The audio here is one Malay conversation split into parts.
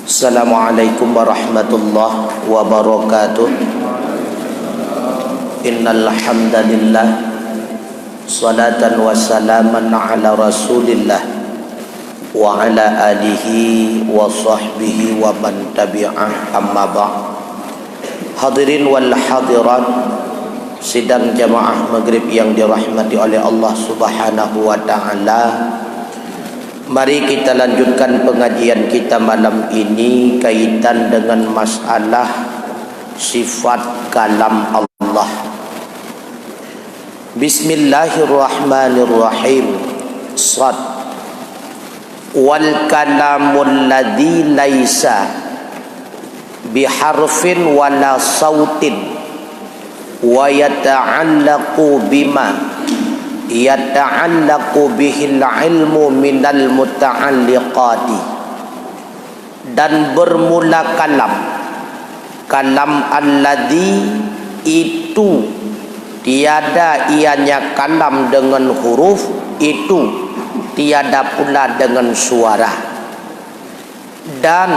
Assalamualaikum warahmatullahi wabarakatuh. Innal hamdalillah salatan wa salaman ala Rasulillah wa ala alihi wa sahbihi wa man tabi'ah, amma ba'd. Hadirin wal hadirat, sidang jamaah maghrib yang dirahmati oleh Allah Subhanahu wa ta'ala. Mari kita lanjutkan pengajian kita malam ini kaitan dengan masalah sifat kalam Allah. Bismillahirrahmanirrahim. Sad. Wal kalamul ladzi laisa biharfin wala sautin wa yata'allaqu bima yata'allaqu bihil ilmu minal muta'alliqati. Dan bermula kalam alladhi, itu tiada ianya kalam dengan huruf, itu tiada pula dengan suara. Dan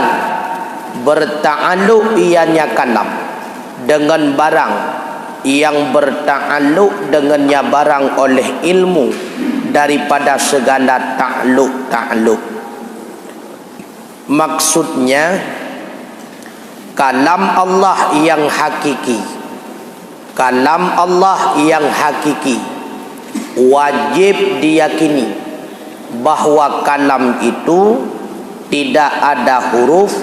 berta'alluq ianya kalam dengan barang yang berta'alluq dengannya barang oleh ilmu daripada segala ta'alluq. Maksudnya kalam Allah yang hakiki, kalam Allah yang hakiki wajib diyakini bahwa kalam itu tidak ada huruf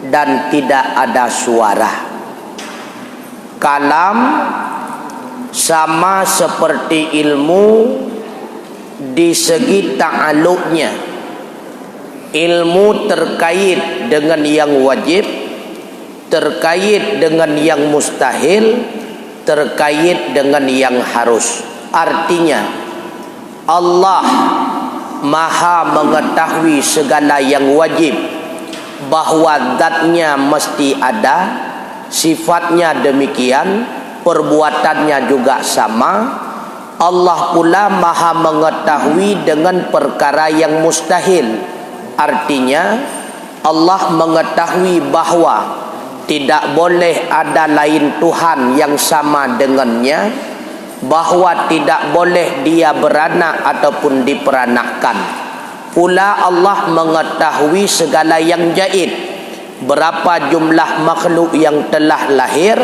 dan tidak ada suara. Kalam sama seperti ilmu di segi ta'alluqnya. Ilmu terkait dengan yang wajib, terkait dengan yang mustahil, terkait dengan yang harus. Artinya Allah Maha mengetahui segala yang wajib, bahwa zatnya mesti ada, sifatnya demikian, perbuatannya juga sama. Allah pula Maha mengetahui dengan perkara yang mustahil. Artinya Allah mengetahui bahwa tidak boleh ada lain Tuhan yang sama dengannya, bahwa tidak boleh dia beranak ataupun diperanakkan. Pula Allah mengetahui segala yang gaib, berapa jumlah makhluk yang telah lahir,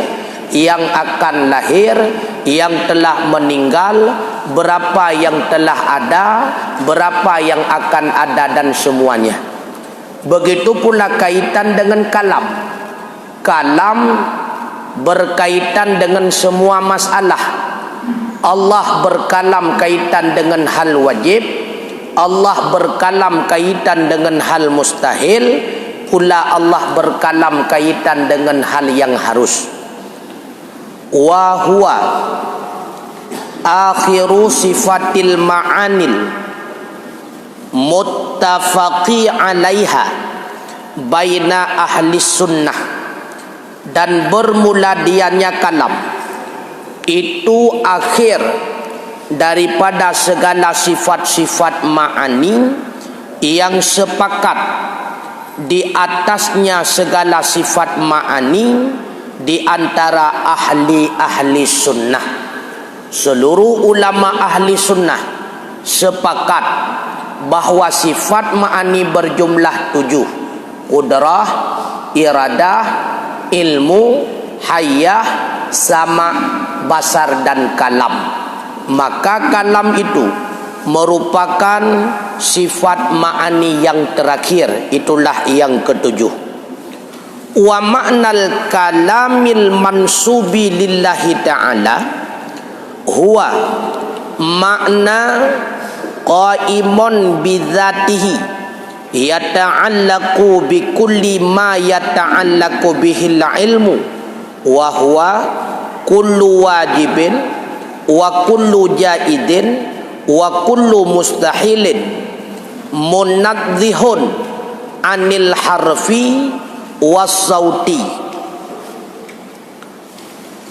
yang akan lahir, yang telah meninggal, berapa yang telah ada, berapa yang akan ada, dan semuanya. Begitu pula kaitan dengan kalam. Kalam berkaitan dengan semua masalah. Allah berkalam kaitan dengan hal wajib, Allah berkalam kaitan dengan hal mustahil, pula Allah berkalam kaitan dengan hal yang harus. Wa huwa akhiru sifatil ma'anil muttafaqi alaiha baina ahli sunnah. Dan bermula dianya kalam itu akhir daripada segala sifat-sifat ma'ani yang sepakat di atasnya segala sifat ma'ani di antara ahli sunnah. Seluruh ulama ahli sunnah sepakat bahwa sifat ma'ani berjumlah 7: qudrah, iradah, ilmu, hayah, sama, basar, dan kalam. Maka kalam itu merupakan sifat ma'ani yang terakhir, itulah yang ketujuh. Wa ma'nal kalamil mansubi lillahi ta'ala huwa makna qaimun bidzatihi yata'allaqu bi kulli ma yata'allaqu bihil ilmu wa huwa kullu wajibin wa kullu jaidin wa kullu mustahilin munadzihun anil harfi was sauti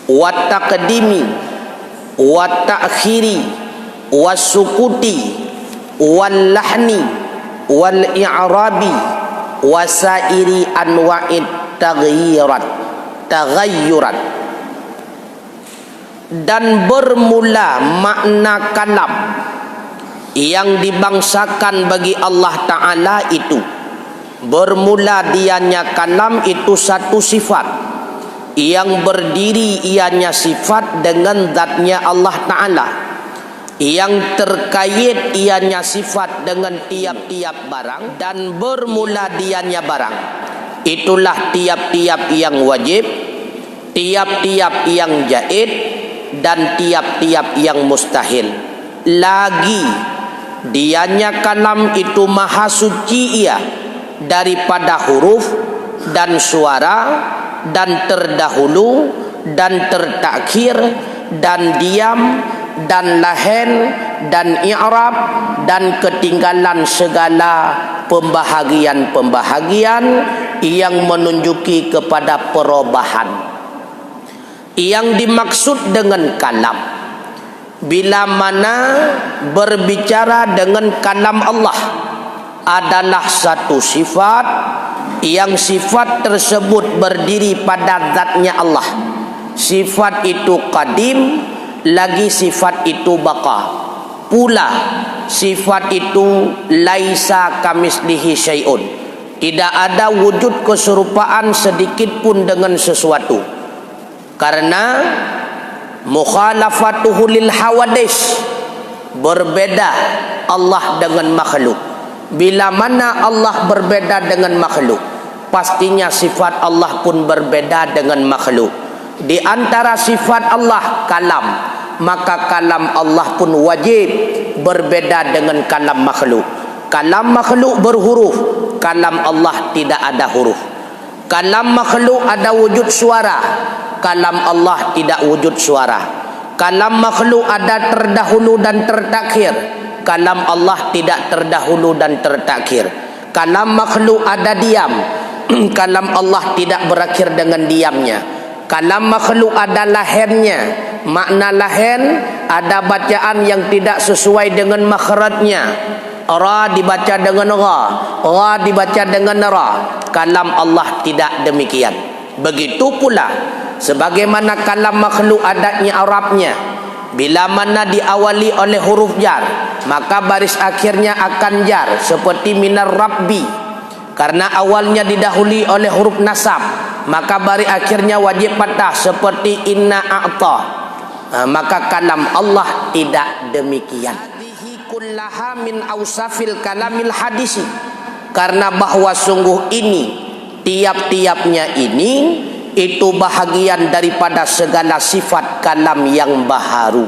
wa taqdimi wa ta'khiri was sukuti wal lahni wal i'rabi wasairi anwa'id taghayyurat. Dan bermula makna kalam yang dibangsakan bagi Allah Ta'ala itu, bermula dianya kalam itu satu sifat yang berdiri ianya sifat dengan zatnya Allah Ta'ala, yang terkait ianya sifat dengan tiap-tiap barang, dan bermula dianya barang. Itulah tiap-tiap yang wajib, tiap-tiap yang jaid, dan tiap-tiap yang mustahil. Lagi dianya kalam itu maha suci ia daripada huruf dan suara dan terdahulu dan tertakhir dan diam dan lahen dan i'rab dan ketinggalan segala pembahagian-pembahagian yang menunjuki kepada perubahan. Yang dimaksud dengan kalam, bila mana berbicara dengan kalam Allah, adalah satu sifat yang sifat tersebut berdiri pada zatnya Allah. Sifat itu qadim, lagi sifat itu baqa. Pula sifat itu laisa kamislihi syai'un, tidak ada wujud keserupaan sedikit pun dengan sesuatu. Karena mukhalafatuhu lil hawadis, berbeda Allah dengan makhluk. Bila mana Allah berbeda dengan makhluk, pastinya sifat Allah pun berbeda dengan makhluk. Di antara sifat Allah kalam, maka kalam Allah pun wajib berbeda dengan kalam makhluk. Kalam makhluk berhuruf, kalam Allah tidak ada huruf. Kalam makhluk ada wujud suara, kalam Allah tidak wujud suara. Kalam makhluk ada terdahulu dan tertakhir, kalam Allah tidak terdahulu dan tertakhir. Kalam makhluk ada diam, kalam Allah tidak berakhir dengan diamnya. Kalam makhluk ada lahennya, makna lahen ada bacaan yang tidak sesuai dengan makhrajnya. Ra dibaca dengan ra dibaca dengan ra. Kalam Allah tidak demikian. Begitu pula sebagaimana kalam makhluk adatnya Arabnya, bila mana diawali oleh huruf jar, maka baris akhirnya akan jar, seperti minar rabbi. Karena awalnya didahului oleh huruf nasab, maka baris akhirnya wajib patah, seperti inna a'ta. Maka kalam Allah tidak demikian. Kullaha min ausafil kalamil hadisi, karena bahwa sungguh ini tiap-tiapnya ini itu bahagian daripada segala sifat kalam yang baharu.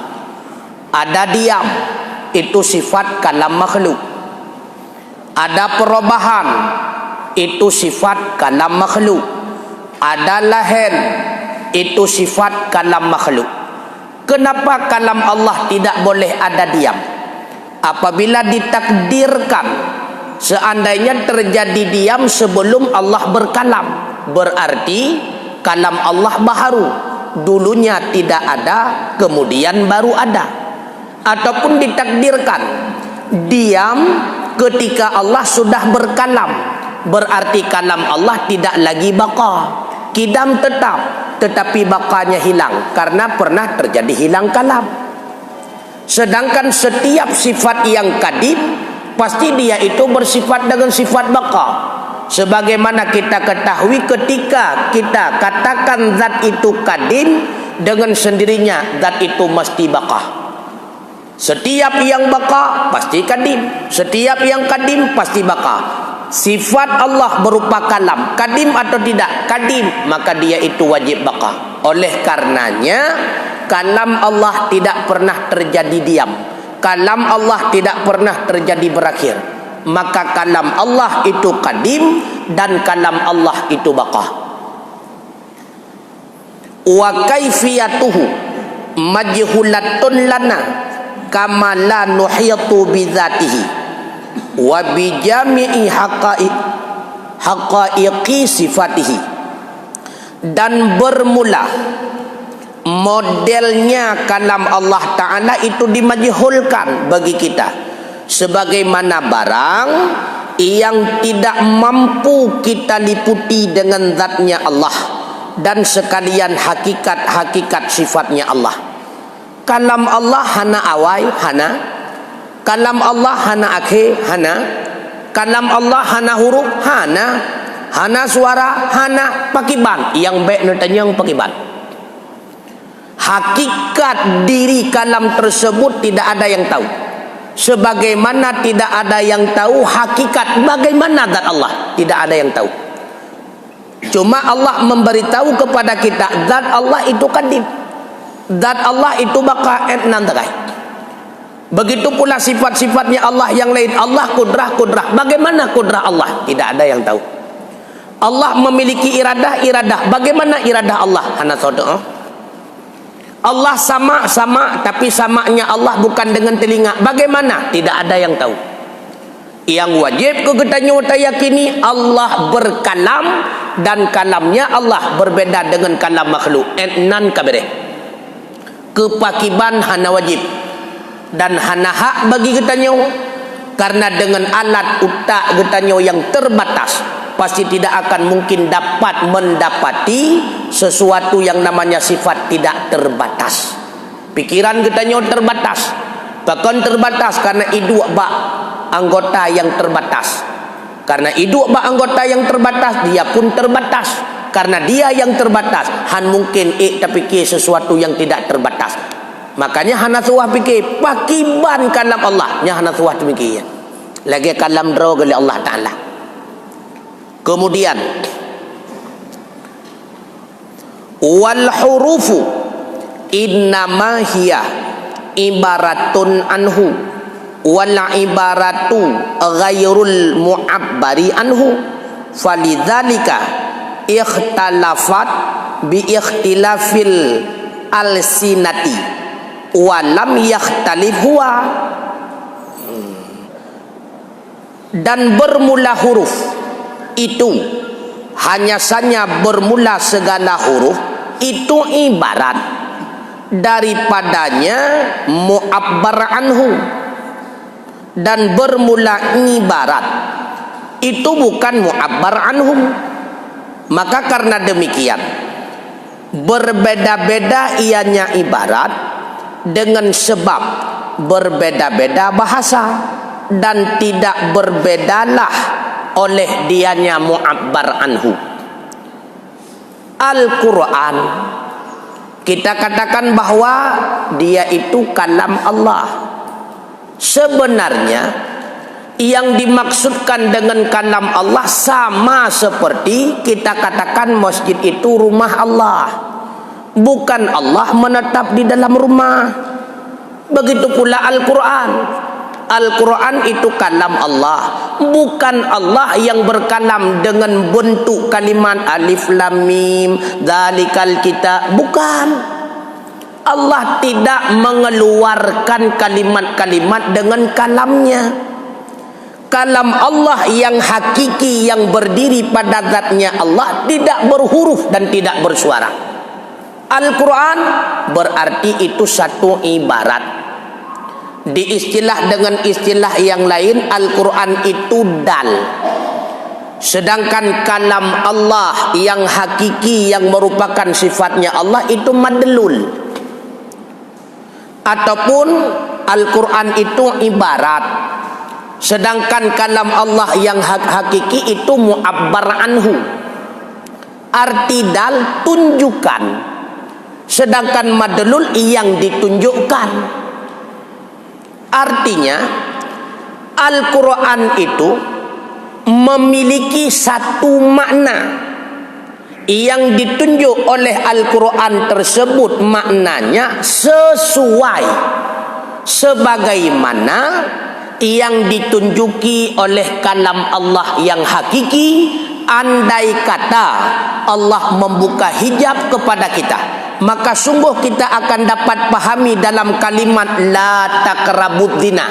Ada diam, itu sifat kalam makhluk. Ada perubahan, itu sifat kalam makhluk. Ada lahen, itu sifat kalam makhluk. Kenapa kalam Allah tidak boleh ada diam? Apabila ditakdirkan seandainya terjadi diam sebelum Allah berkalam, berarti kalam Allah baharu, dulunya tidak ada, kemudian baru ada. Ataupun ditakdirkan diam ketika Allah sudah berkalam, berarti kalam Allah tidak lagi baqa, kidam tetap, tetapi baqanya hilang karena pernah terjadi hilang kalam. Sedangkan setiap sifat yang kadim, pasti dia itu bersifat dengan sifat baqa. Sebagaimana kita ketahui ketika kita katakan zat itu kadim, dengan sendirinya zat itu mesti baqa. Setiap yang baqa pasti kadim, setiap yang kadim pasti baqa. Sifat Allah berupa kalam, kadim atau tidak? Kadim, maka dia itu wajib baqa. Oleh karenanya kalam Allah tidak pernah terjadi diam, kalam Allah tidak pernah terjadi berakhir. Maka kalam Allah itu kadim dan kalam Allah itu baqa. Wa kaifiyatuhu majhulatun lana kama la nuhitu bi dzatihi wa bi jami'i haqaiqi sifatihi. Dan bermula modelnya kalam Allah Ta'ala itu dimajhulkan bagi kita, sebagaimana barang yang tidak mampu kita liputi dengan zatnya Allah dan sekalian hakikat-hakikat sifatnya Allah. Kalam Allah hana awai, hana. Kalam Allah hana akhir, hana. Kalam Allah hana huruf, hana. Hana suara, hana pakiban. Yang baik nutanyang pakiban. Hakikat diri kalam tersebut tidak ada yang tahu. Sebagaimana tidak ada yang tahu hakikat bagaimana zat Allah, tidak ada yang tahu. Cuma Allah memberitahu kepada kita zat Allah itu kadim, zat Allah itu baka nandagai. Begitu pula sifat-sifatnya Allah yang lain. Allah kudrah. Bagaimana kudrah Allah, tidak ada yang tahu. Allah memiliki iradah. Bagaimana iradah Allah, hana sodo. Allah sama, tapi samanya Allah bukan dengan telinga. Bagaimana? Tidak ada yang tahu. Yang wajib kita nyata yakini Allah berkalam dan kalamnya Allah berbeda dengan kalam makhluk. Nan kabere. Kepakiban hana wajib dan hana hak bagi kita nyawa. Karena dengan alat utak kita nyawa yang terbatas, pasti tidak akan mungkin dapat mendapati sesuatu yang namanya sifat tidak terbatas. Pikiran kita nyawa terbatas, bahkan terbatas karena hidup bak anggota yang terbatas. Karena hidup bak anggota yang terbatas, dia pun terbatas. Karena dia yang terbatas, han mungkin terpikir sesuatu yang tidak terbatas. Makanya hana suah fikir pakiban kalam Allah nya hana suah demikian. Lagi kalam dro oleh Allah Taala. Kemudian wal hurufu innama hiya ibaratun anhu wal ibaratu ghairul mu'abbari anhu falidzalika ikhtalafat bi ikhtilafil alsinati walam yakhtalif huwa. Dan bermula huruf itu hanya saja bermula segala huruf itu ibarat daripadanya mu'abbar anhu, dan bermula ibarat itu bukan mu'abbar anhu. Maka karena demikian berbeda-beda ianya ibarat dengan sebab berbeda-beda bahasa, dan tidak berbedalah oleh dianya mu'abbar anhu. Al-Quran kita katakan bahwa dia itu kalam Allah. Sebenarnya yang dimaksudkan dengan kalam Allah sama seperti kita katakan masjid itu rumah Allah. Bukan Allah menetap di dalam rumah. Begitu pula Al-Quran. Al-Quran itu kalam Allah, bukan Allah yang berkalam dengan bentuk kalimat alif lam mim dzalikal kitab, bukan. Allah tidak mengeluarkan kalimat-kalimat dengan kalamnya. Kalam Allah yang hakiki yang berdiri pada zatnya Allah tidak berhuruf dan tidak bersuara. Al-Quran berarti itu satu ibarat. Di istilah dengan istilah yang lain, Al-Quran itu dal. Sedangkan kalam Allah yang hakiki yang merupakan sifatnya Allah itu madlul. Ataupun Al-Quran itu ibarat. Sedangkan kalam Allah yang hakiki itu mu'abbar anhu. Arti dal tunjukkan. Sedangkan madlul yang ditunjukkan. Artinya Al-Quran itu memiliki satu makna yang ditunjuk oleh Al-Quran tersebut, maknanya sesuai sebagaimana yang ditunjuki oleh kalam Allah yang hakiki. Andai kata Allah membuka hijab kepada kita, maka sungguh kita akan dapat pahami dalam kalimat la taqrabud zina.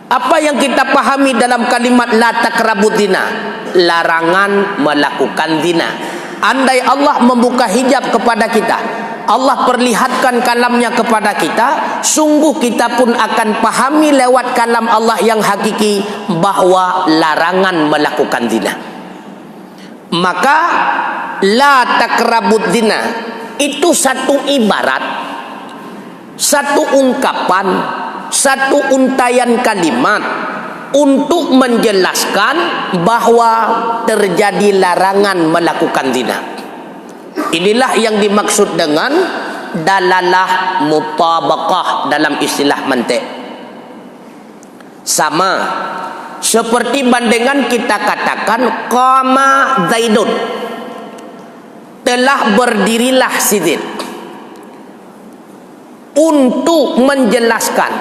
Apa yang kita pahami dalam kalimat la taqrabud zina? Larangan melakukan zina. Andai Allah membuka hijab kepada kita, Allah perlihatkan kalamnya kepada kita, sungguh kita pun akan pahami lewat kalam Allah yang hakiki bahwa larangan melakukan zina. Maka la takrabud zina itu satu ibarat, satu ungkapan, satu untayan kalimat untuk menjelaskan bahwa terjadi larangan melakukan zina. Inilah yang dimaksud dengan dalalah mutabaqah dalam istilah mantik. Sama seperti bandingan kita katakan qama Zaidun, telah berdirilah si Zaid, untuk menjelaskan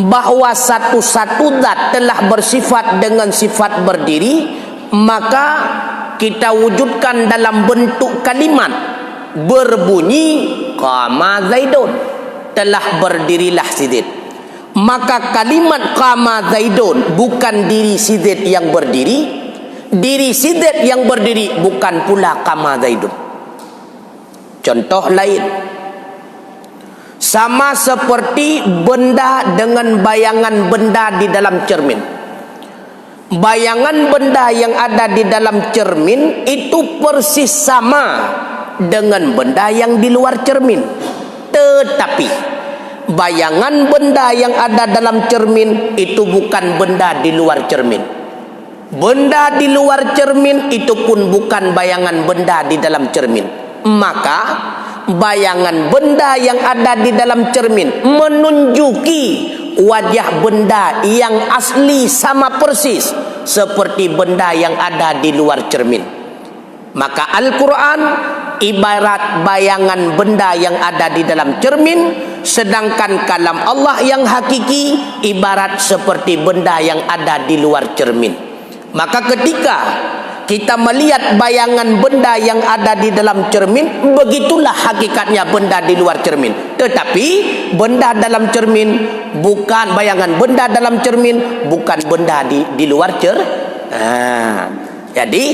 bahwa satu-satu zat telah bersifat dengan sifat berdiri, maka kita wujudkan dalam bentuk kalimat berbunyi qama Zaidun, telah berdirilah si Zaid. Maka kalimat qama Zaidun bukan diri si Zaid yang berdiri, diri si Zaid yang berdiri bukan pula qama Zaidun. Contoh lain, sama seperti benda dengan bayangan benda di dalam cermin. Bayangan benda yang ada di dalam cermin itu persis sama dengan benda yang di luar cermin. Tetapi bayangan benda yang ada dalam cermin itu bukan benda di luar cermin. Benda di luar cermin itu pun bukan bayangan benda di dalam cermin. Maka bayangan benda yang ada di dalam cermin menunjuki wajah benda yang asli sama persis seperti benda yang ada di luar cermin. Maka Al-Quran ibarat bayangan benda yang ada di dalam cermin, sedangkan kalam Allah yang hakiki ibarat seperti benda yang ada di luar cermin. Maka ketika kita melihat bayangan benda yang ada di dalam cermin, begitulah hakikatnya benda di luar cermin. Tetapi benda dalam cermin bukan bayangan benda dalam cermin, bukan benda di luar jadi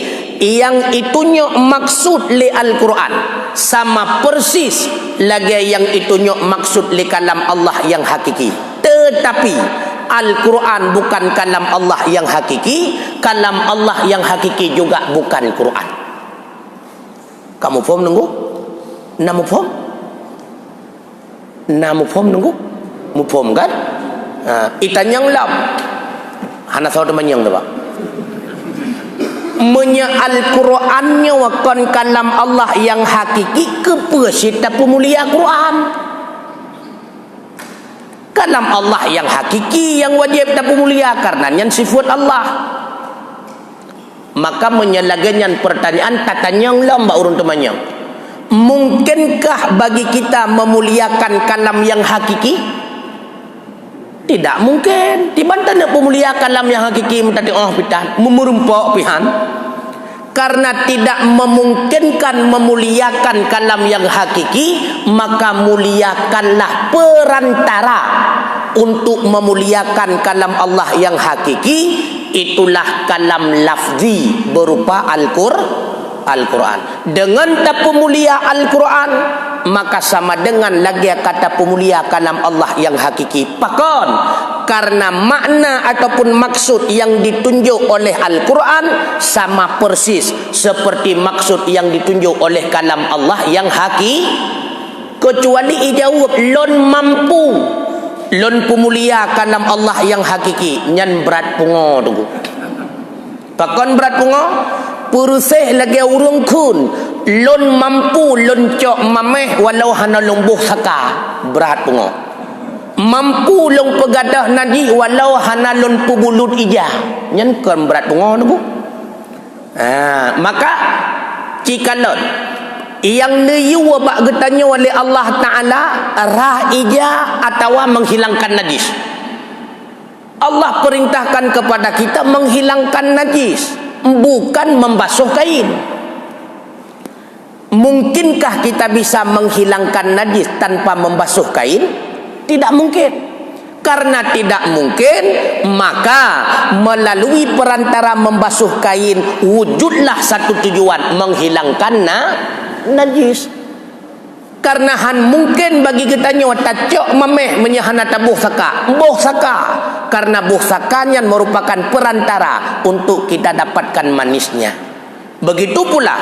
yang itunya maksud li Al-Quran sama persis lagi yang itunya maksud li kalam Allah yang hakiki. Tetapi Al-Quran bukan kalam Allah yang hakiki, kalam Allah yang hakiki juga bukan Quran. Kamu faham nunggu? Namu faham? Namu faham nunggu? Mu faham kan? Itanyang lam. Hana tahu temannya tak? Menya Al-Qurannya wakan kalam Allah yang hakiki kepesita pemulia Quran. Kalam Allah yang hakiki yang wajib kita mulia karena yang sifat Allah. Maka menyalagannya pertanyaan tatanya lamba urun temannya. Mungkinkah bagi kita memuliakan kalam yang hakiki? Tidak mungkin. Dibantah nak pemulia kalam yang hakiki mentadi Allah pitan, memerumpok pihan. Karena tidak memungkinkan memuliakan kalam yang hakiki, maka muliakanlah perantara untuk memuliakan kalam Allah yang hakiki. Itulah kalam lafzi berupa Al-Quran. Dengan tak pemulia Al-Quran, maka sama dengan lagi kata pemulia kalam Allah yang hakiki. Pakon, karena makna ataupun maksud yang ditunjuk oleh Al-Quran sama persis seperti maksud yang ditunjuk oleh kalam Allah yang hakiki. Kecuali ijawab lon mampu, lon pemulia kalam Allah yang hakiki, nyan berat pungo tu. Pakon berat pungo, puruseh lagi urung kun, lon mampu lon cok mameh walau hana lumbuh saka, berat pungo. Mampu long pegadah nadi walau hana lon pubulut ijah, nyan kan berat pungo tu. Maka jika lon yang niyu wabak getanya oleh Allah Ta'ala rah ijah atau menghilangkan najis, Allah perintahkan kepada kita menghilangkan najis, bukan membasuh kain. Mungkinkah kita bisa menghilangkan najis tanpa membasuh kain? Tidak mungkin. Karena tidak mungkin, maka melalui perantara membasuh kain wujudlah satu tujuan, menghilangkan najis. Karena han mungkin bagi kita nyawa tacok mameh menyahana tabuh saka. Buh saka. Karena buh sakanya merupakan perantara untuk kita dapatkan manisnya. Begitu pula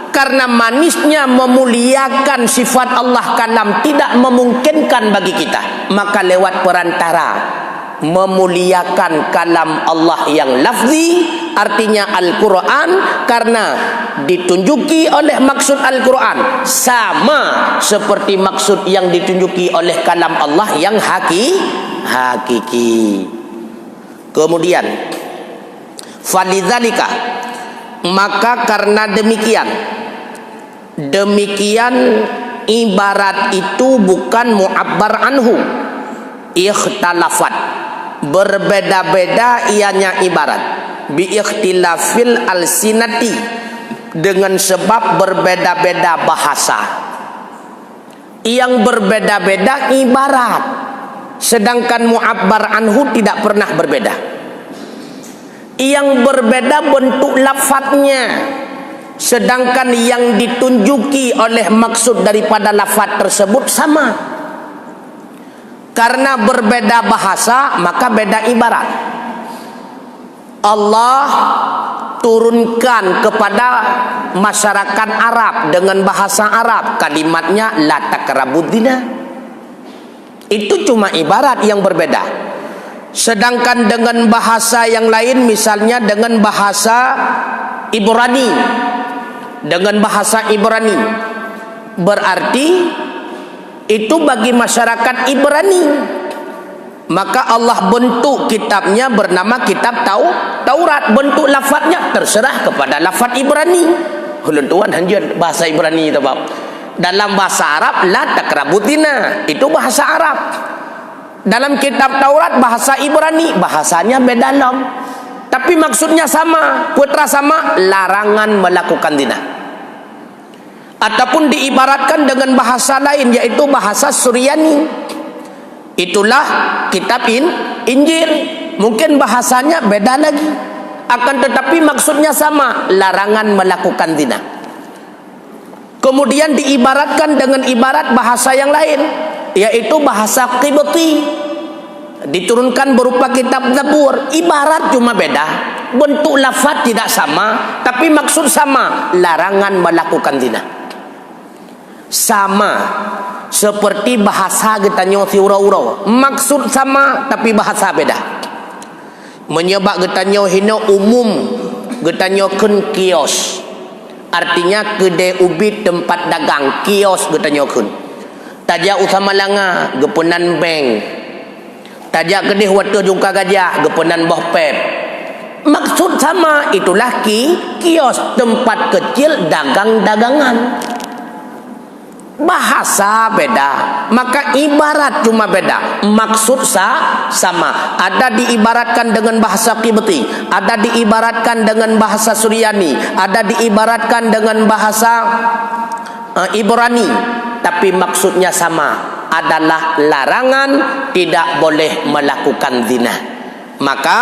karena manisnya memuliakan sifat Allah kalam tidak memungkinkan bagi kita, maka lewat perantara memuliakan kalam Allah yang lafzi, artinya Al-Quran, karena ditunjuki oleh maksud Al-Quran sama seperti maksud yang ditunjuki oleh kalam Allah yang hakiki. Kemudian falidzalika, maka karena demikian ibarat itu bukan mu'abbar anhu, ikhtalafat, berbeda-beda ianya ibarat, bi ikhtilafil alsinati, dengan sebab berbeda-beda bahasa. Yang berbeda-beda ibarat, sedangkan mu'abbar anhu tidak pernah berbeda. Yang berbeda bentuk lafadznya, sedangkan yang ditunjuki oleh maksud daripada lafadz tersebut sama. Karena berbeda bahasa, maka beda ibarat. Allah turunkan kepada masyarakat Arab dengan bahasa Arab, kalimatnya la takrabudina. Itu cuma ibarat yang berbeda. Sedangkan dengan bahasa yang lain, misalnya dengan bahasa Ibrani, berarti itu bagi masyarakat Ibrani, maka Allah bentuk kitabnya bernama kitab Taurat. Bentuk lafadznya terserah kepada lafadz Ibrani. Tuan hanjur bahasa Ibrani itu bab. Dalam bahasa Arab la takrabutina, itu bahasa Arab. Dalam kitab Taurat bahasa Ibrani, bahasanya beda lam, tapi maksudnya sama, putra sama, larangan melakukan zina. Ataupun diibaratkan dengan bahasa lain, yaitu bahasa Suryani. Itulah kitab Injil. Mungkin bahasanya beda lagi, akan tetapi maksudnya sama, larangan melakukan zina. Kemudian diibaratkan dengan ibarat bahasa yang lain, yaitu bahasa Qibti, diturunkan berupa kitab Zabur. Ibarat cuma beda, bentuk lafaz tidak sama, tapi maksud sama, larangan melakukan zina. Sama seperti bahasa kita nyosi urau-urau, maksud sama tapi bahasa beda. Menyebab kita hina umum, kita nyoken kios, artinya kedai ubit tempat dagang, kios kita nyoken. Tajak usama langa gepenan bank, tajak kedai waktu jungka gajah gepenan boh pep. Maksud sama, itulah kios, tempat kecil dagang-dagangan. Bahasa beda, maka ibarat cuma beda, maksud sama. Ada diibaratkan dengan bahasa Qibti, ada diibaratkan dengan bahasa Suryani, ada diibaratkan dengan bahasa Ibrani, tapi maksudnya sama, adalah larangan, tidak boleh melakukan zina. Maka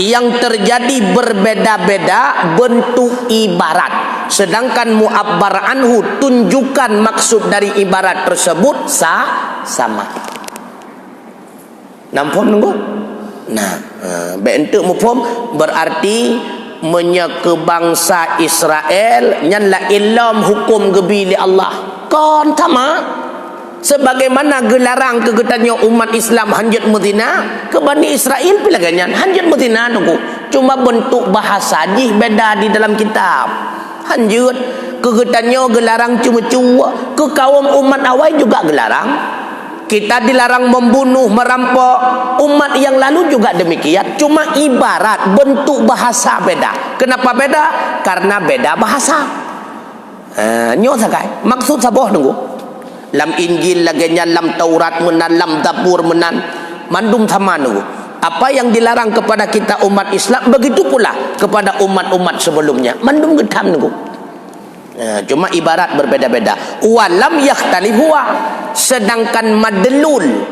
yang terjadi berbeda-beda bentuk ibarat, sedangkan mu'abbar anhu, tunjukkan maksud dari ibarat tersebut sama. Nampak nunggu? Nah, bentuk mufhum berarti menyeke bangsa Israel nyanla ilam hukum gebili Allah. Kon sama. Sebagaimana gelarang kegetannya umat Islam hanjat muzina, ke Bani Israel pula ganyan hanjat muzina nunggu. Cuma bentuk bahasa jih beda di dalam kitab. Hanjut kegetannya gelarang cuma-cuma, ke kaum umat awal juga gelarang. Kita dilarang membunuh, merampok. Umat yang lalu juga demikian. Cuma ibarat bentuk bahasa beda. Kenapa beda? Karena beda bahasa. Nyo sakai. Maksud saboh nunggu. Lam Injil laganya, lam Taurat menan, lam Zabur menan, mandum sama nunggu. Apa yang dilarang kepada kita umat Islam, begitu pula kepada umat-umat sebelumnya. Mandum getam nunggu. Cuma ibarat berbeda-beda. Walam yakhtalifuwa, sedangkan madlul,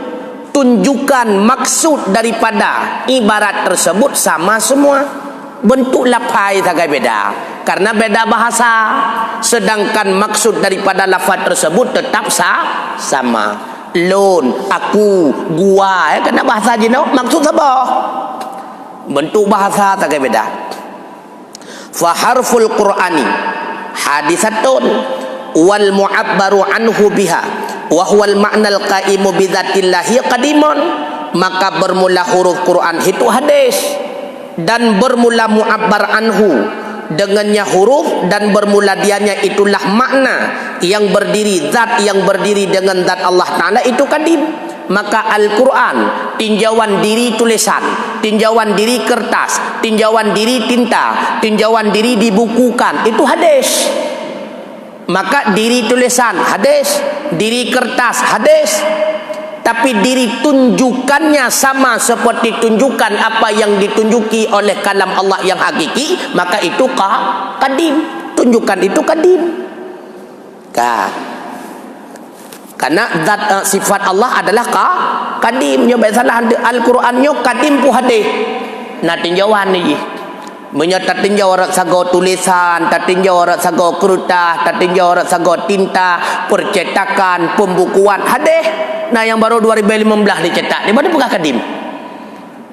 tunjukkan maksud daripada ibarat tersebut sama semua. Bentuk lapai sagai beda, karena beda bahasa. Sedangkan maksud daripada lafaz tersebut tetap sama. Lon, aku, gua, kena bahasa je no. Maksud apa? Bentuk bahasa tak beda. Fa harful Qur'ani hadisatun wal mu'abbaru anhu biha wa huwal ma'nal qaimu bi dzatillahi qadimun. Maka bermula huruf Quran itu hadis, dan bermula mu'abbar anhu dengannya huruf, dan bermula dianya itulah makna yang berdiri, zat yang berdiri dengan zat Allah Ta'ala itu kadim. Maka Al-Quran tinjauan diri tulisan, tinjauan diri kertas, tinjauan diri tinta, tinjauan diri dibukukan, itu hadis. Maka diri tulisan hadis, diri kertas hadis, tapi diri tunjukannya sama seperti tunjukan apa yang ditunjuki oleh kalam Allah yang hakiki, maka itu kadim. Tunjukan itu kadim. Karena zat sifat Allah adalah kadim. Nyo salah Al-Quran nyo kadim pu hadis. Nah tinjauan ni menyata tinjau orang sago tulisan, tinjau orang sago kertas, tinjau orang sago tinta, percetakan, pembukuan hadis. Nah yang baru 2015 dicetak, di mana pegah kadim?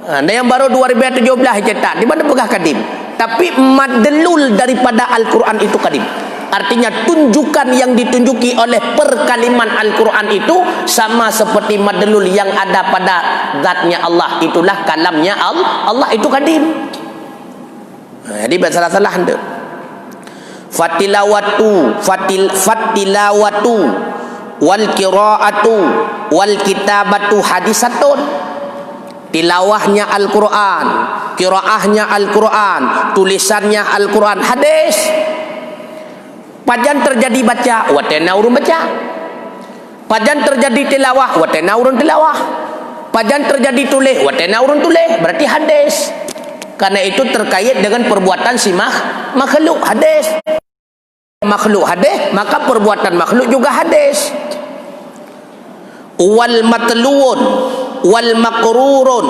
Nah yang baru 2017 dicetak, di mana pegah kadim? Tapi madlul daripada Al-Quran itu kadim. Artinya tunjukan yang ditunjuki oleh perkaliman Al-Quran itu sama seperti madlul yang ada pada zatnya Allah. Itulah kalamnya Allah itu kadim. Jadi bersalah-salah anda. Fatilawatu wal qiraatu wal kitabatu hadisatun. Tilawahnya Al-Quran, qiraahnya Al-Quran, tulisannya Al-Quran hadis. Pajan terjadi baca, watena urun baca. Pajan terjadi tilawah, watena urun tilawah. Pajan terjadi tulis, watena urun tulis. Berarti hadis. Karena itu terkait dengan perbuatan si makhluk hadis. Makhluk hadis, maka perbuatan makhluk juga hadis. Wal matluun wal makrurun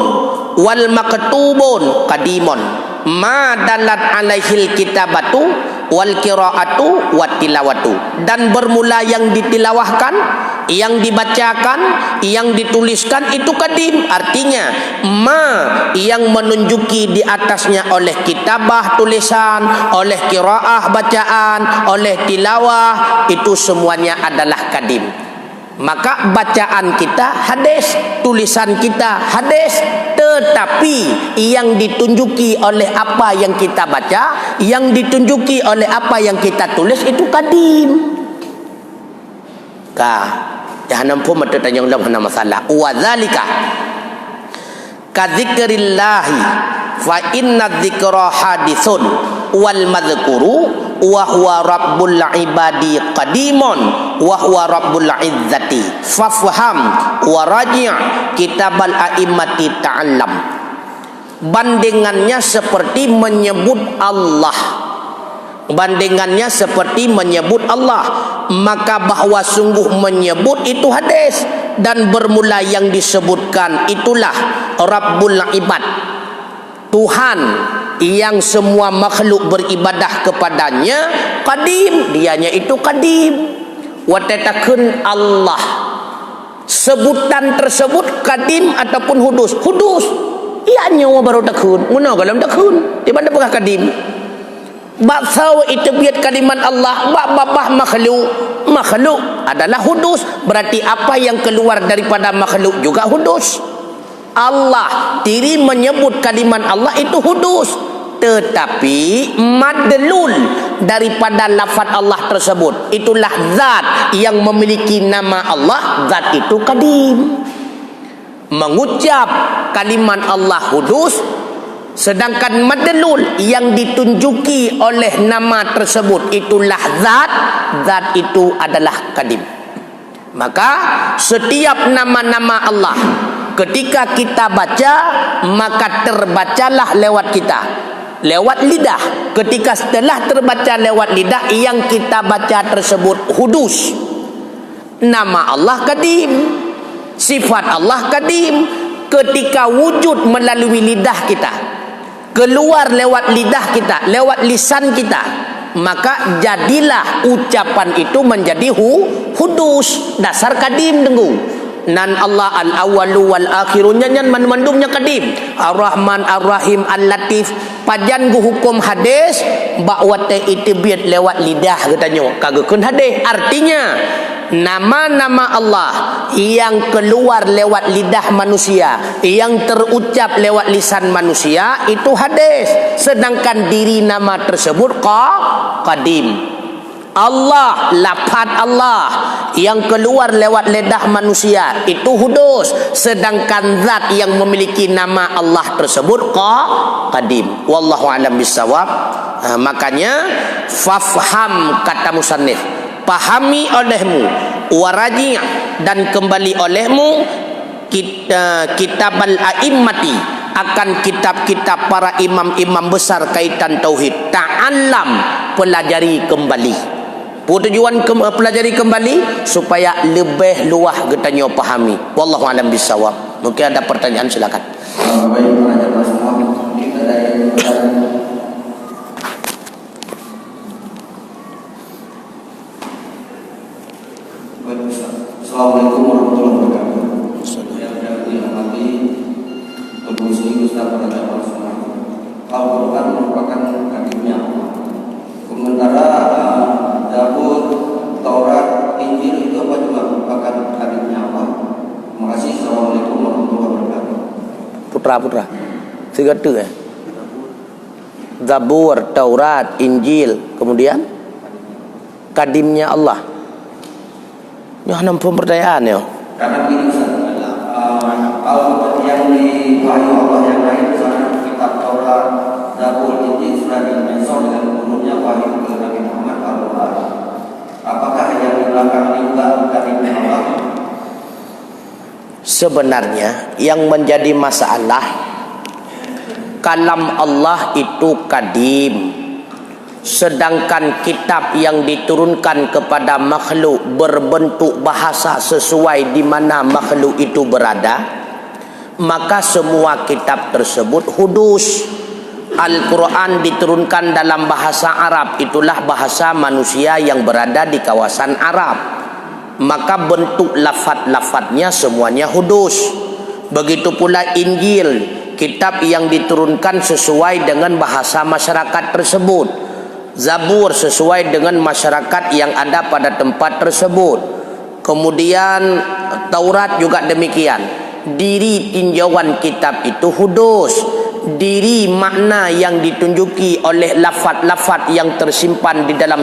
wal maktubun qadimun ma dalat alaihil kitabatu wal qiraatu wat tilawatu. Dan bermula yang ditilawahkan, yang dibacakan, yang dituliskan itu kadim. Artinya ma yang menunjuki di atasnya oleh kitabah tulisan, oleh qiraah bacaan, oleh tilawah, itu semuanya adalah kadim. Maka bacaan kita hadis, tulisan kita hadis, tetapi yang ditunjuki oleh apa yang kita baca, yang ditunjuki oleh apa yang kita tulis itu kadim. Jangan pun mata tanya ulang mana masalah. Wa zalika kadzikrillahi fa inna dzikra hadisun wal madhkuru wa huwa rabbul ibadi qadimun wa huwa rabbul izzati fafham wa raji' kitabal a'immati ta'allam. Bandingannya seperti menyebut Allah, bandingannya seperti menyebut Allah, maka bahwa sungguh menyebut itu hadis, dan bermula yang disebutkan itulah Rabbul Ibad, Tuhan yang semua makhluk beribadah kepadanya, kadim, dianya itu kadim. Watetakun Allah, sebutan tersebut kadim ataupun hudus. Hudus ianya baru takun, mana galam takun, di mana pernah kadim. Baksau itu biat kalimat Allah, babah makhluk adalah hudus. Berarti apa yang keluar daripada makhluk juga hudus. Allah diri menyebut kalimat Allah itu hudus, tetapi madlul daripada lafaz Allah tersebut itulah zat yang memiliki nama Allah, zat itu kadim. Mengucap kalimat Allah hudus, sedangkan madlul yang ditunjuki oleh nama tersebut itulah zat itu adalah kadim. Maka setiap nama-nama Allah ketika kita baca, maka terbacalah lewat kita, lewat lidah. Ketika setelah terbaca lewat lidah, yang kita baca tersebut hudus. Nama Allah kadim, sifat Allah kadim. Ketika wujud melalui lidah kita, keluar lewat lidah kita, lewat lisan kita, maka jadilah ucapan itu menjadi hudus, dasar kadim tenggu. Nan Allah al-awwalu wal akhiru nyanyan mandumnya kadim. Ar-Rahman Ar-Rahim Al-Latif. Pajan gu hukum hadis bakwate itibit lewat lidah katanya. Kagakun hadis. Artinya nama-nama Allah yang keluar lewat lidah manusia, yang terucap lewat lisan manusia itu hadis. Sedangkan diri nama tersebut qadim. Allah, lafaz Allah yang keluar lewat lidah manusia itu hudus, sedangkan zat yang memiliki nama Allah tersebut qadim. Wallahu alam bisawab. Makanya fafham, kata musannif, pahami olehmu, waraji' dan kembali olehmu kitab al-a'immati, akan kitab-kitab para imam-imam besar kaitan tauhid. Ta'allam, pelajari kembali. Tujuan pelajari kembali supaya lebih luah getanya pahami. Wallahu a'lam bishawab. Mungkin ada pertanyaan, silakan. Baik, pengajar semua, mungkin ada yang Assalamualaikum warahmatullahi wabarakatuh. Yang dihormati Ibu Sri Ustaz pengajar semua. Al-Quran merupakan hakimnya Allah. Sementara Zabur, Taurat, Injil itu apa juga merupakan hakimnya Allah. Terima kasih. Assalamualaikum warahmatullahi wabarakatuh. Putra tiga tu Zabur, Taurat, Injil, kemudian kadimnya Allah. Ini nampak pertanyaan ya. Karena begini Ustaz, yang diwahyu Allah yang lain, misalnya kitab Taurat, Zabur, Injil sudah dimensor dengan umumnya wahyu ke Nabi Muhammad Al-Quran. Apakah yang di belakang ini juga kadimnya Allah? Sebenarnya yang menjadi masalah, kalam Allah itu kadim, sedangkan kitab yang diturunkan kepada makhluk berbentuk bahasa sesuai di mana makhluk itu berada, maka semua kitab tersebut hudus. Al-Quran diturunkan dalam bahasa Arab, itulah bahasa manusia yang berada di kawasan Arab, maka bentuk lafaz-lafaznya semuanya hudus. Begitu pula Injil, kitab yang diturunkan sesuai dengan bahasa masyarakat tersebut. Zabur sesuai dengan masyarakat yang ada pada tempat tersebut. Kemudian Taurat juga demikian. Diri tinjauan kitab itu hudus. Diri makna yang ditunjuki oleh lafaz-lafaz yang tersimpan di dalam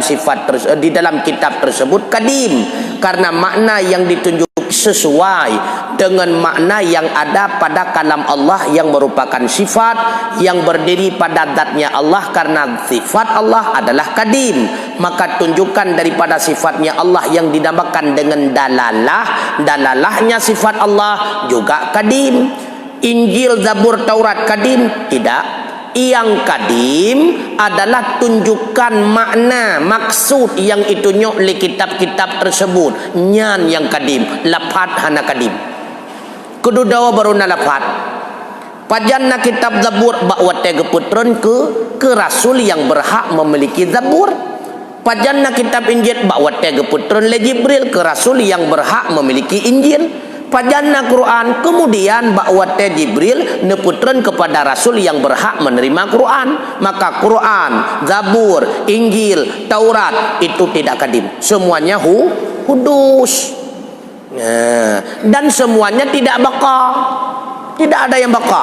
di dalam kitab tersebut kadim, karena makna yang ditunjuki sesuai dengan makna yang ada pada kalam Allah yang merupakan sifat yang berdiri pada zatnya Allah, karena sifat Allah adalah kadim, maka tunjukkan daripada sifatnya Allah yang dinamakan dengan dalalahnya sifat Allah juga kadim. Injil, Zabur, Taurat kadim? Tidak. Yang kadim adalah tunjukkan makna, maksud yang itu nyok li kitab-kitab tersebut. Nyan yang kadim, lafaz hana kadim. Kudu dawa baru na lafaz. Pajanna kitab Zabur bawa tega putron ke rasul yang berhak memiliki Zabur. Pajanna kitab Injil bawa tega putron le Jibril ke rasul yang berhak memiliki Injil. Pajanna Quran kemudian bakwate Jibril neputren kepada Rasul yang berhak menerima Quran. Maka Quran, Zabur, Injil, Taurat itu tidak kadim, semuanya hudus. Dan semuanya tidak baka, tidak ada yang baka.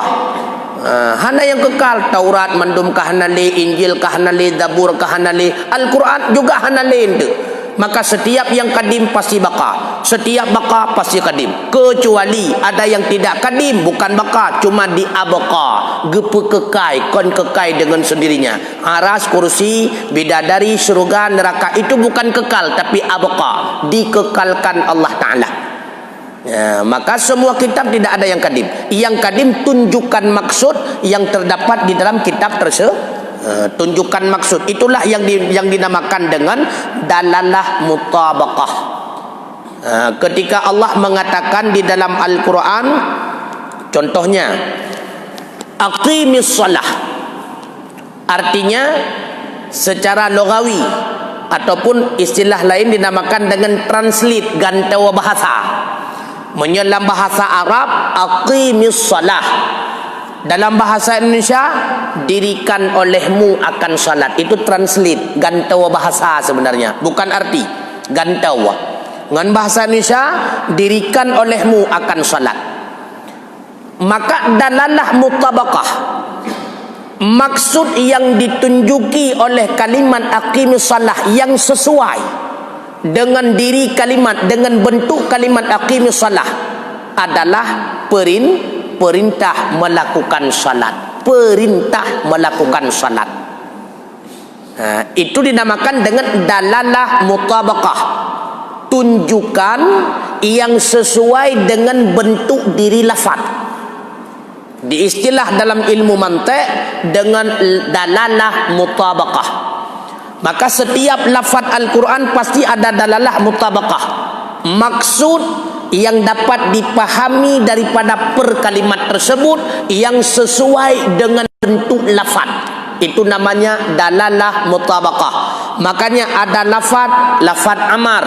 Hana yang kekal. Taurat mandum kahanali, Injil kahanali, Zabur kahanali, Al-Quran juga hanali itu. Maka setiap yang kadim pasti baka, setiap baka pasti kadim, kecuali ada yang tidak kadim, bukan baka, cuma diabaka, gepu kekai, kon kekai dengan sendirinya. Aras, kursi, bidadari, surga, neraka itu bukan kekal, tapi abaka, dikekalkan Allah Ta'ala. Maka semua kitab tidak ada yang kadim. Yang kadim tunjukkan maksud yang terdapat di dalam kitab tersebut. Tunjukkan maksud, itulah yang dinamakan dengan dalalah mutabaqah. Ketika Allah mengatakan di dalam Al-Quran, contohnya aqimis shalah, artinya secara logawi ataupun istilah lain dinamakan dengan translate gantawa bahasa. Menyelam bahasa Arab aqimis salah, dalam bahasa Indonesia dirikan olehmu akan salat. Itu translate gantawa bahasa sebenarnya, bukan arti gantawa. Dengan bahasa Indonesia dirikan olehmu akan salat. Maka dalalah mutabaqah, maksud yang ditunjuki oleh kalimat aqimis salah yang sesuai dengan diri kalimat, dengan bentuk kalimat aqimis salah adalah perintah melakukan salat. Perintah melakukan salat. Itu dinamakan dengan dalalah mutabaqah, tunjukan yang sesuai dengan bentuk diri lafaz. Di istilah dalam ilmu mantik dengan dalalah mutabaqah. Maka setiap lafaz Al-Quran pasti ada dalalah mutabaqah, maksud yang dapat dipahami daripada perkalimat tersebut yang sesuai dengan bentuk lafaz. Itu namanya dalalah mutabaqah. Makanya ada lafaz amar,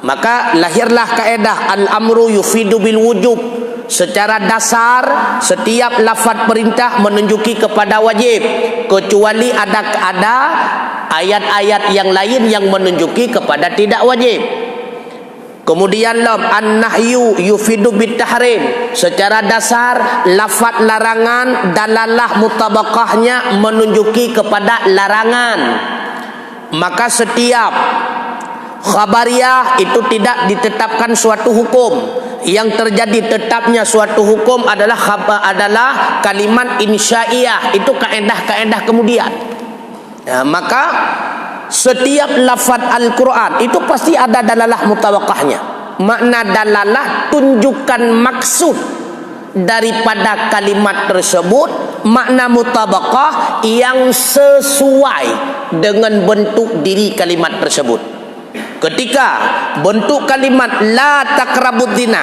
maka lahirlah kaedah al-amru yufidu bil wujub. Secara dasar setiap lafaz perintah menunjuki kepada wajib, kecuali ada ayat-ayat yang lain yang menunjuki kepada tidak wajib. Kemudian an-nahyu yufidu bit tahrim. Secara dasar lafaz larangan dalalah mutabaqahnya menunjuki kepada larangan. Maka setiap khabariyah itu tidak ditetapkan suatu hukum. Yang terjadi tetapnya suatu hukum adalah kalimat insya'iyah. Itu kaedah-kaedah kemudian. Maka setiap lafaz Al-Quran itu pasti ada dalalah mutabaqahnya. Makna dalalah tunjukkan maksud daripada kalimat tersebut. Makna mutabaqah yang sesuai dengan bentuk diri kalimat tersebut. Ketika bentuk kalimat la taqrabuz zina,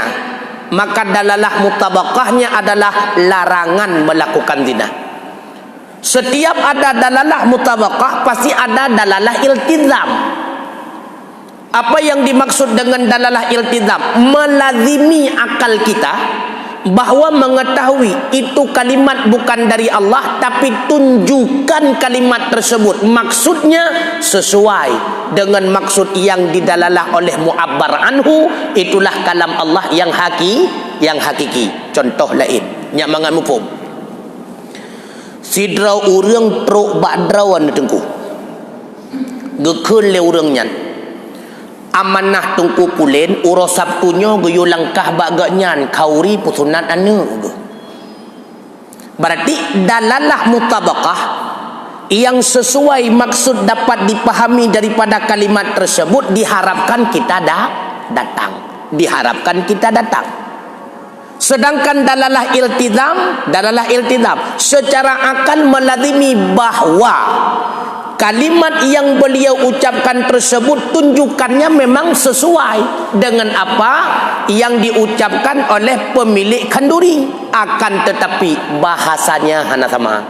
maka dalalah mutabaqahnya adalah larangan melakukan zina. Setiap ada dalalah mutabaqah pasti ada dalalah iltizam. Apa yang dimaksud dengan dalalah iltizam? Melazimi akal kita bahwa mengetahui itu kalimat bukan dari Allah, tapi tunjukkan kalimat tersebut maksudnya sesuai dengan maksud yang didalalah oleh mu'abbar anhu. Itulah kalam Allah yang hakiki. Contoh lain yang mengamufum sidrau urang truk badrawan tengku gekeun le urang nyan amanah tungku pulen uro sabtunya geyo langkah baganyan kauri pusunat anu. Berarti dalalah mutabaqah yang sesuai maksud dapat dipahami daripada kalimat tersebut diharapkan kita datang. Diharapkan kita datang. Sedangkan dalalah iltizam secara akal melazimi bahwa kalimat yang beliau ucapkan tersebut tunjukkannya memang sesuai dengan apa yang diucapkan oleh pemilik kanduri. Akan tetapi bahasanya hana sama.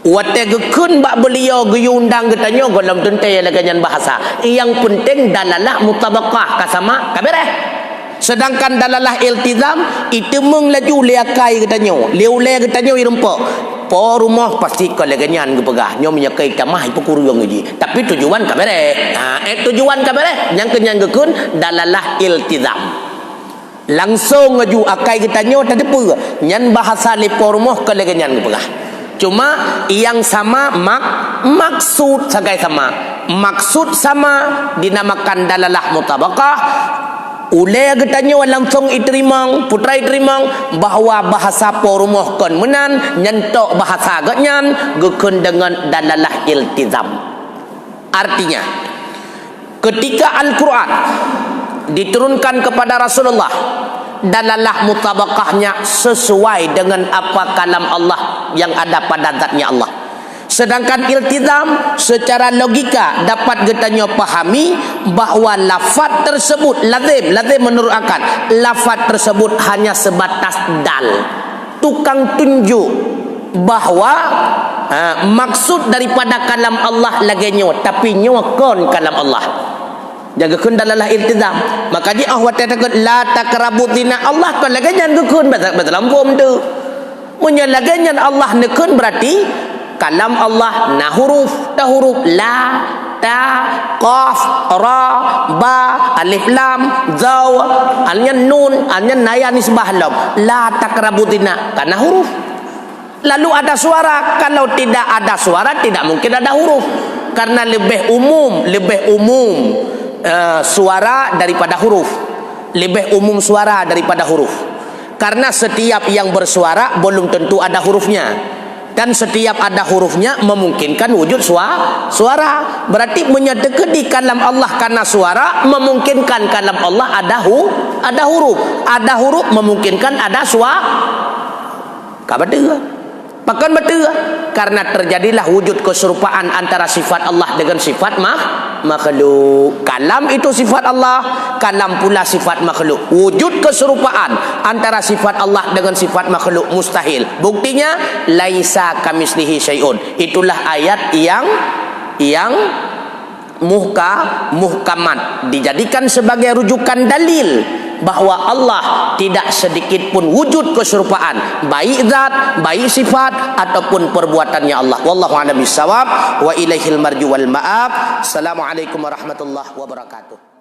Wategekun bak beliau guyundang getanya golam tuntai laganyan bahasa. Yang penting dalalah mutabaqah kasama kabereh. Sedangkan dalalah iltizam itu menglaju leakai getanya. Leule getanya irempa. Po rumah pasti koleganyan gepegah nyo menyakai kamah ipu kurung ji, tapi tujuan kabere. Tujuan kabere yang kenyan gekun dalalah iltizam. Langsung ngaju akai kita nyo tadi pu nyan bahasa li po rumah koleganyan gepegah. Cuma yang sama maksud sagai sama. Maksud sama dinamakan dalalah mutabaqah. Ule getanya langsung iterimang putrai terimang bahwa bahasa porumuh kon menan nyentok bahasa agatnyan gekun dengan dalalah iltizam. Artinya ketika Al-Quran diturunkan kepada Rasulullah, dalalah mutabaqahnya sesuai dengan apa kalam Allah yang ada pada zatnya Allah. Sedangkan iltizam secara logika dapat getanya pahami bahwa lafaz tersebut lazim menurut akal. Lafaz tersebut hanya sebatas dal, tukang tunjuk bahwa maksud daripada kalam Allah laganya tapi nyokon kalam Allah. Jaga kun dalalah iltizam. Maka dia ahwat takut la takrabut dina Allah kan laganya kun betul pom tu. Munya laganya Allah nekun berarti kalam Allah na huruf ta huruf la ta qaf ra ba alif lam zaw alnya nun alnya naya nisbah lam la takrabudina karena huruf. Lalu ada suara, kalau tidak ada suara tidak mungkin ada huruf karena lebih umum suara daripada huruf, lebih umum suara daripada huruf, karena setiap yang bersuara belum tentu ada hurufnya, dan setiap ada hurufnya memungkinkan wujud suara. Berarti menyatakan di kalam Allah karena suara memungkinkan kalam Allah ada huruf memungkinkan ada suara. Betul. Bahkan betul, karena terjadilah wujud keserupaan antara sifat Allah dengan sifat makhluk. Kalam itu sifat Allah, kalam pula sifat makhluk. Wujud keserupaan antara sifat Allah dengan sifat makhluk mustahil. Buktinya laisa kamislihi syai'un. Itulah ayat yang muhkamat dijadikan sebagai rujukan dalil bahwa Allah tidak sedikit pun wujud keserupaan, baik zat, baik sifat ataupun perbuatannya Allah. Wallahu a'lam bishawab wa ilaihil marju wal ma'ab. Assalamualaikum warahmatullahi wabarakatuh.